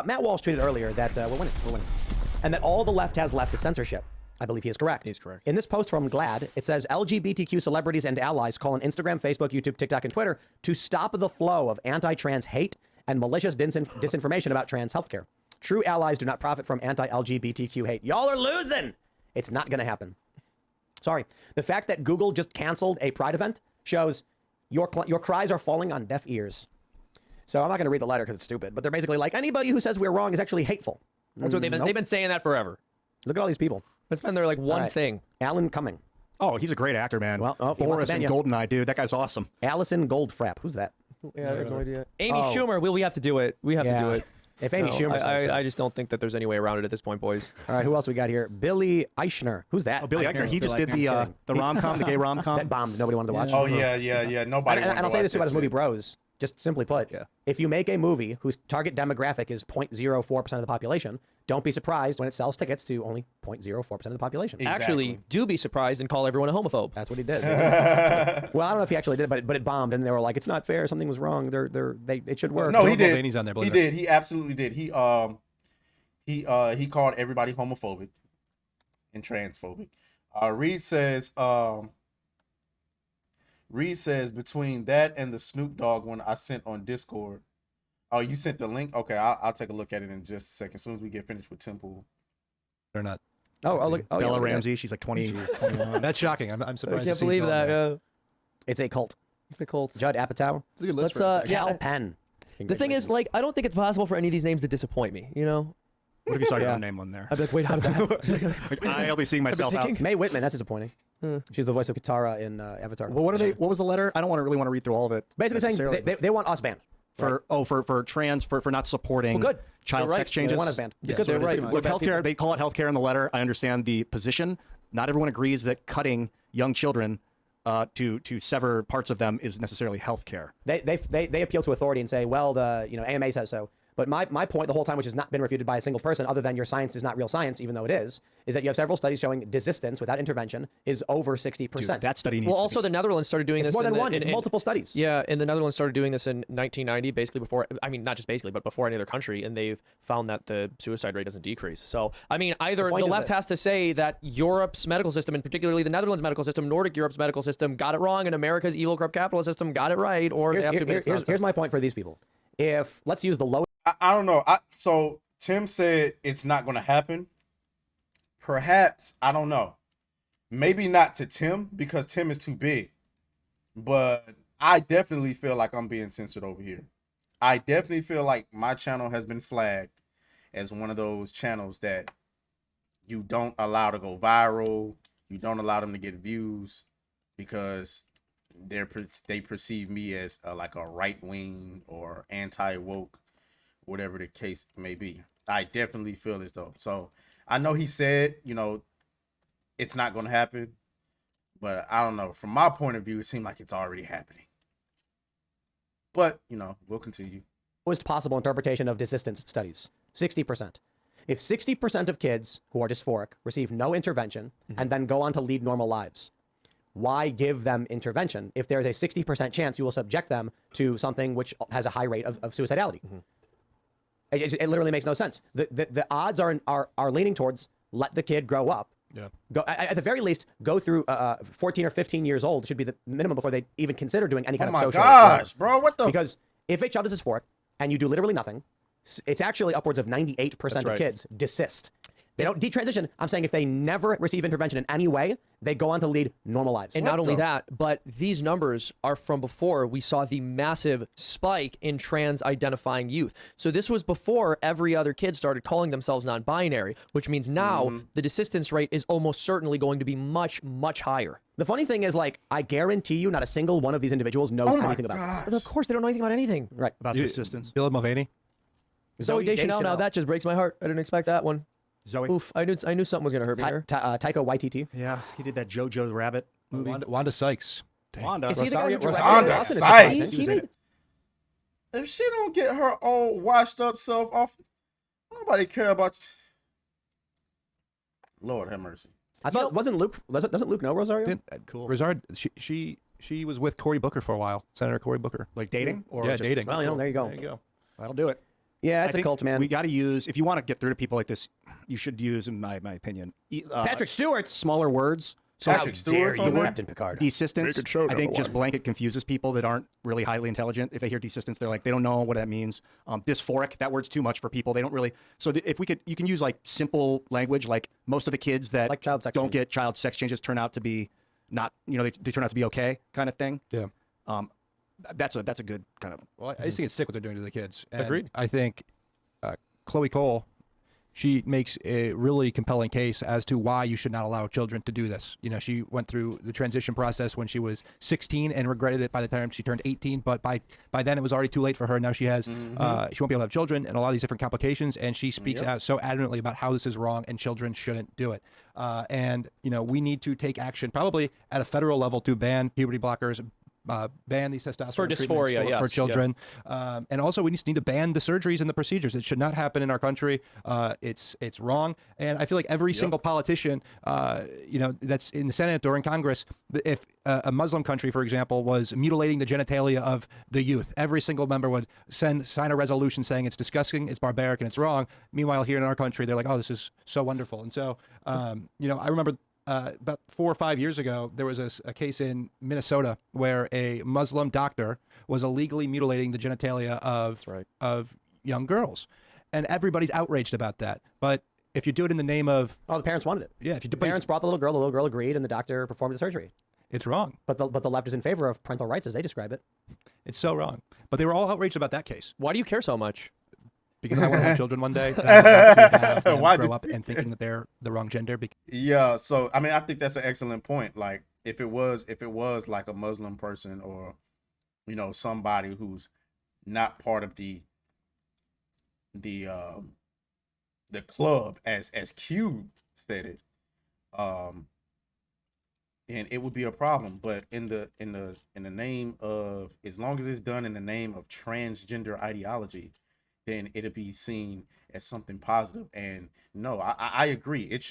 Matt Walsh tweeted earlier that we're winning, and that all the left has left is censorship. I believe he is correct. He's correct. In this post from Glad, it says LGBTQ celebrities and allies call on Instagram, Facebook, YouTube, TikTok, and Twitter to stop the flow of anti-trans hate and malicious disinformation about trans healthcare. True allies do not profit from anti-LGBTQ hate. Y'all are losing. It's not going to happen. Sorry. The fact that Google just canceled a Pride event shows your cries are falling on deaf ears. So I'm not going to read the letter because it's stupid, but they're basically like, anybody who says we're wrong is actually hateful. That's what they've been saying that forever. Look at all these people. That's been their like one thing. Alan Cumming. Oh, he's a great actor, man. Well, Boris and Goldeneye, dude. That guy's awesome. Allison Goldfrapp. Who's that? Yeah, I have no idea. Amy Schumer. We have to do it. We have to do it. If Amy Schumer says so. I just don't think that there's any way around it at this point, boys. All right, who else we got here? Billy Eichner. Who's that? Oh, Billy Eichner. He just did the rom-com, the gay rom-com. That bombed. Nobody wanted to watch. Oh, yeah. Nobody and I'll say this about his movie Bros. Just simply put, Yeah. if you make a movie whose target demographic is 0.04% of the population, don't be surprised when it sells tickets to only 0.04% of the population. Exactly. Actually, do be surprised and call everyone a homophobe. That's what he did. Well, I don't know if he actually did, but it bombed, and they were like, "It's not fair. Something was wrong. It should work." No, he did. Mulvaney's on there, He did. He absolutely did. He called everybody homophobic and transphobic. Reed says between that and the Snoop Dogg one I sent on Discord. Oh, you sent the link? Okay, I'll take a look at it in just a second. As soon as we get finished with Temple. They're not. Look. Oh, Bella yeah, Ramsey. She's like 20. That's shocking. I'm I surprised. can't believe that. It's a cult. The Colts. Judd Apatow. It's a good list. Let's, Cal Penn. The thing is, like, I don't think it's possible for any of these names to disappoint me. You know, What if you saw your own name on there? I'd be like, wait, how did that? Like, I'll be seeing myself out. May Whitman. That's disappointing. She's the voice of Katara in Avatar. Well, what was the letter? I don't really want to read through all of it. Basically saying they want us banned. For trans for not supporting Well, good. child They're sex right. changes. They want us banned. Because they're right. With healthcare, they call it healthcare in the letter. I understand the position. Not everyone agrees that cutting young children to sever parts of them is necessarily healthcare. They appeal to authority and say, well, the AMA says so. But my point the whole time, which has not been refuted by a single person, other than your science is not real science, even though it is that you have several studies showing desistance without intervention is over 60%. Dude, that study needs Well, to also be... the Netherlands started doing It's this. more than one. It's multiple studies. Yeah, and the Netherlands started doing this in 1990, basically before. I mean, not just basically, but before any other country, and they've found that the suicide rate doesn't decrease. So, I mean, either the left has to say that Europe's medical system, and particularly the Netherlands medical system, Nordic Europe's medical system, got it wrong, and America's evil, corrupt capitalist system got it right, or they have to admit here's my point for these people. If let's use the low. I don't know. So Tim said it's not going to happen. Perhaps, I don't know. Maybe not to Tim because Tim is too big. But I definitely feel like I'm being censored over here. I definitely feel like my channel has been flagged as one of those channels that you don't allow to go viral. You don't allow them to get views because they perceive me as like a right wing or anti-woke, whatever the case may be. I definitely feel as though. So I know he said, it's not going to happen, but I don't know. From my point of view, it seemed like it's already happening. But, we'll continue. Lowest possible interpretation of desistance studies, 60%. If 60% of kids who are dysphoric receive no intervention and then go on to lead normal lives, why give them intervention if there's a 60% chance you will subject them to something which has a high rate of suicidality? It literally makes no sense. The odds are leaning towards let the kid grow up. Yeah. Go at the very least go through 14 or 15 years old should be the minimum before they even consider doing any kind of social. Oh my gosh, bro! What the? Because if a child is dysphoric and you do literally nothing, it's actually upwards of 98% of kids desist. They don't detransition. I'm saying if they never receive intervention in any way, they go on to lead normal lives. And not only that, but these numbers are from before we saw the massive spike in trans-identifying youth. So this was before every other kid started calling themselves non-binary, which means now the desistance rate is almost certainly going to be much, much higher. The funny thing is, like, I guarantee you not a single one of these individuals knows anything about this. Of course, they don't know anything about anything. Right. About desistance. Bill Mulvaney. Zoe Deschanel, now that just breaks my heart. I didn't expect that one. Zoe. Oof, I knew something was going to hurt me here. Taika Waititi. Yeah, he did that Jojo Rabbit movie. Wanda Sykes. Dang. Wanda. Is he the guy who directed Wanda it? Sykes. If If she don't get her old washed up self off, nobody care about you. Lord have mercy. I thought doesn't Luke know Rosario? Cool. Rosard, she was with Cory Booker for a while. Senator Cory Booker. Like dating? Or yeah, just, dating. Well, there you go. There you go. That'll do it. Yeah, I it's a think cult, man. We got to use, if you want to get through to people like this, you should use, in my opinion, Patrick Stewart. smaller words. So Patrick Stewart's on there? Captain Picard. desistance, I think just blanket confuses people that aren't really highly intelligent. If they hear desistance, they're like, they don't know what that means. Dysphoric, that word's too much for people. They don't really. So if we could, you can use like simple language, like most of the kids that Like child sex don't changes. get child sex changes turn out to be not, they turn out to be okay kind of thing. Yeah. That's a good kind of. Well, I just think it's sick what they're doing to the kids. And Agreed. I think Chloe Cole, she makes a really compelling case as to why you should not allow children to do this. She went through the transition process when she was 16 and regretted it by the time she turned 18. But by then it was already too late for her. Now she has, she won't be able to have children and a lot of these different complications. And she speaks out so adamantly about how this is wrong and children shouldn't do it. And we need to take action probably at a federal level to ban puberty blockers, ban these testosterone For treatments dysphoria, for yes, children, and also we just need to ban the surgeries and the procedures. It should not happen in our country. It's wrong, and I feel like every single politician, that's in the Senate or in Congress, if a Muslim country, for example, was mutilating the genitalia of the youth, every single member would sign a resolution saying it's disgusting, it's barbaric, and it's wrong. Meanwhile, here in our country, they're like, oh, this is so wonderful. And so, I remember. About 4 or 5 years ago, there was a case in Minnesota where a Muslim doctor was illegally mutilating the genitalia of young girls, and everybody's outraged about that. But if you do it in the name of The parents wanted it. if you do The parents brought the little girl agreed, and the doctor performed the surgery. it's wrong. But the left is in favor of parental rights, as they describe it. It's so wrong. But they were all outraged about that case Why do you care so much? because I want to have children one day. And I want to have them Why grow do- up and thinking that they're the wrong gender. Yeah, so I mean, I think that's an excellent point. Like, if it was like a Muslim person or, somebody who's not part of the club, as Q said it, and it would be a problem. But in the name of, as long as it's done in the name of transgender ideology, then it'll be seen as something positive. And no, I agree. It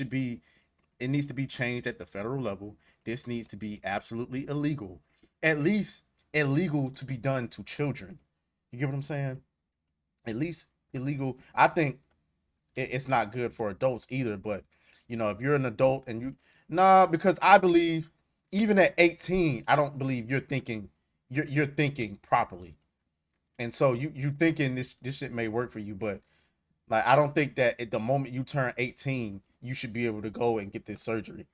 needs to be changed at the federal level. This needs to be absolutely illegal. At least illegal to be done to children. You get what I'm saying? At least illegal. I think it's not good for adults either, but if you're an adult and because I believe even at 18, I don't believe you're thinking properly. And so you thinking this shit may work for you, but like, I don't think that at the moment you turn 18, you should be able to go and get this surgery.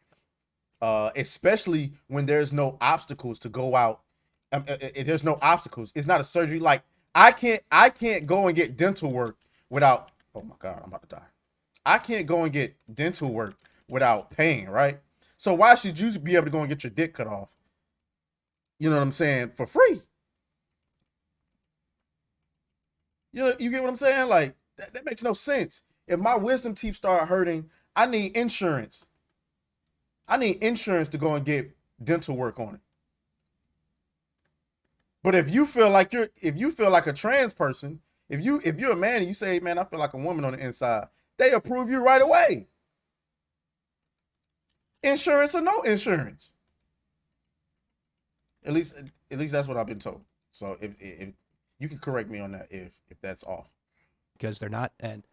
Especially when there's no obstacles to go out. There's no obstacles. It's not a surgery. Like, I can't go and get dental work without, oh my God, I'm about to die. I can't go and get dental work without paying, right? So why should you be able to go and get your dick cut off? You know what I'm saying? For free. You get what I'm saying? Like, that makes no sense. If my wisdom teeth start hurting, I need insurance. I need insurance to go and get dental work on it. But if you feel like a trans person, if you're a man and you say, man, I feel like a woman on the inside, they approve you right away. Insurance or no insurance. At least that's what I've been told. So if you can correct me on that if that's off. Because they're not, and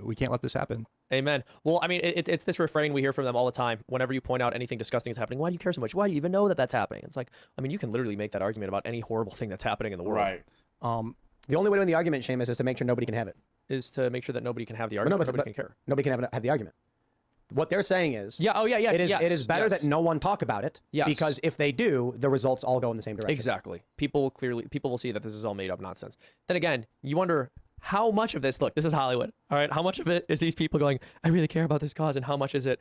we can't let this happen. Amen. Well, I mean, it's this refrain we hear from them all the time. Whenever you point out anything disgusting is happening, why do you care so much? Why do you even know that that's happening? It's like, I mean, you can literally make that argument about any horrible thing that's happening in the world. Right. The only way to win the argument, Seamus, is to make sure nobody can have it. Is to make sure that nobody can have the But argument. Nobody can care. Nobody can have the argument. What they're saying is, Yeah. Oh, yeah. Yes. it is better that no one talk about it. Yes. Because if they do, the results all go in the same direction. Exactly. People will see that this is all made up nonsense. Then again, you wonder how much of this. Look, this is Hollywood. All right. How much of it is these people going, I really care about this cause, and how much is it?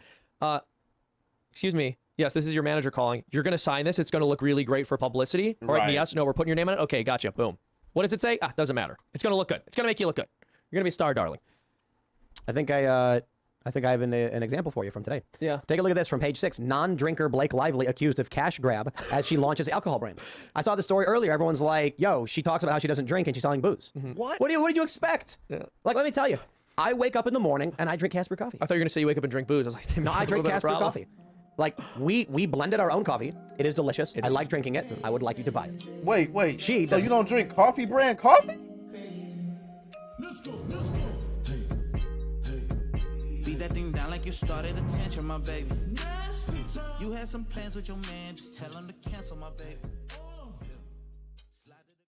Excuse me. Yes, this is your manager calling. You're going to sign this. It's going to look really great for publicity. All right. Right. Yes. No. We're putting your name on it. Okay. Gotcha. Boom. What does it say? Doesn't matter. It's going to look good. It's going to make you look good. You're going to be a star, darling. I think I have an example for you from today. Yeah. Take a look at this from page 6. Non-drinker Blake Lively accused of cash grab as she launches alcohol brand. I saw the story earlier. Everyone's like, yo, she talks about how she doesn't drink and she's selling booze. What? What did you expect? Yeah. Like, let me tell you. I wake up in the morning and I drink Casper coffee. I thought you were going to say you wake up and drink booze. I was like, No, I drink Casper coffee. Like, we blended our own coffee. It is delicious. I like drinking it. I would like you to buy it. Wait. She So doesn't- you don't drink coffee brand coffee? Let's go, let's go. Hey, hey. Beat that thing down like you started attention, my baby. You had some plans with your man, just tell him to cancel, my baby.